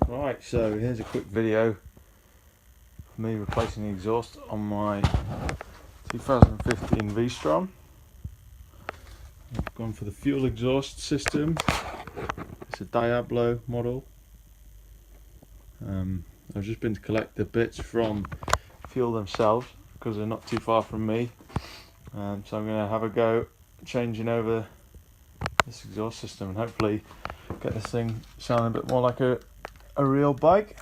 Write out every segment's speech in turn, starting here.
Right, so here's a quick video of me replacing the exhaust on my 2015 Vstrom. I've gone for the fuel exhaust system. It's a Diablo model. I've just been to collect the bits from Fuel themselves because they're not too far from me. So I'm going to have a go changing over this exhaust system and hopefully get this thing sounding a bit more like a real bike.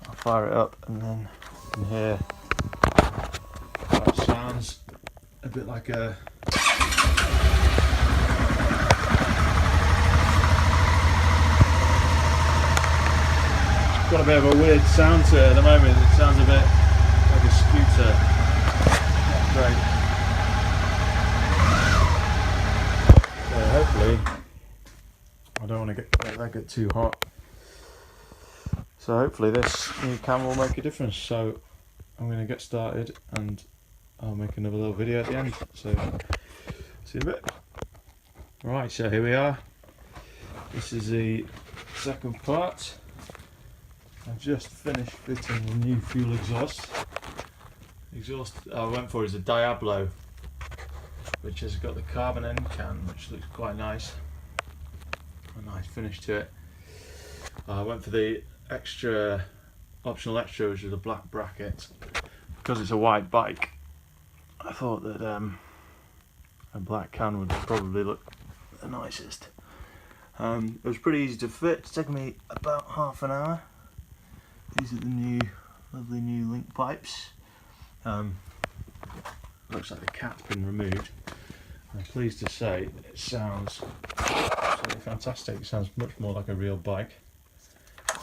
I'll fire it up and then you can hear that sounds a bit like a got a bit of a weird sound to it at the moment. It sounds a bit like a scooter. Not great. So hopefully I don't want to let that get too hot. So hopefully this new cam will make a difference. So I'm going to get started and I'll make another little video at the end. So see you in a bit. Right, so here we are. This is the second part. I've just finished fitting the new fuel exhaust. The exhaust I went for is a Diablo, which has got the carbon end can, which looks quite nice. A nice finish to it. I went for the optional extra, which is a black bracket. Because it's a white bike, I thought that a black can would probably look the nicest. It was pretty easy to fit. It's taken me about half an hour. These are the lovely new link pipes. Looks like the cap's been removed. I'm pleased to say it sounds absolutely fantastic. It sounds much more like a real bike.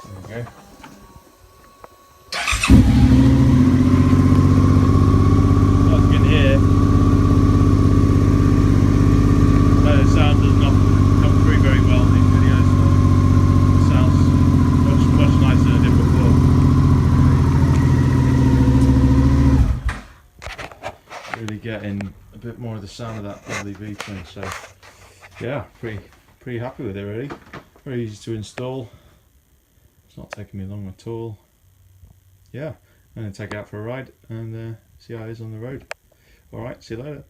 There we go. As you can hear, the sound does not come through very well in these videos. It sounds much nicer than it did before. Really getting a bit more of the sound of that LEV twin. So yeah, pretty happy with it really. Very easy to install. It's not taking me long at all. Yeah, I'm going to take it out for a ride and see how it is on the road. Alright, see you later.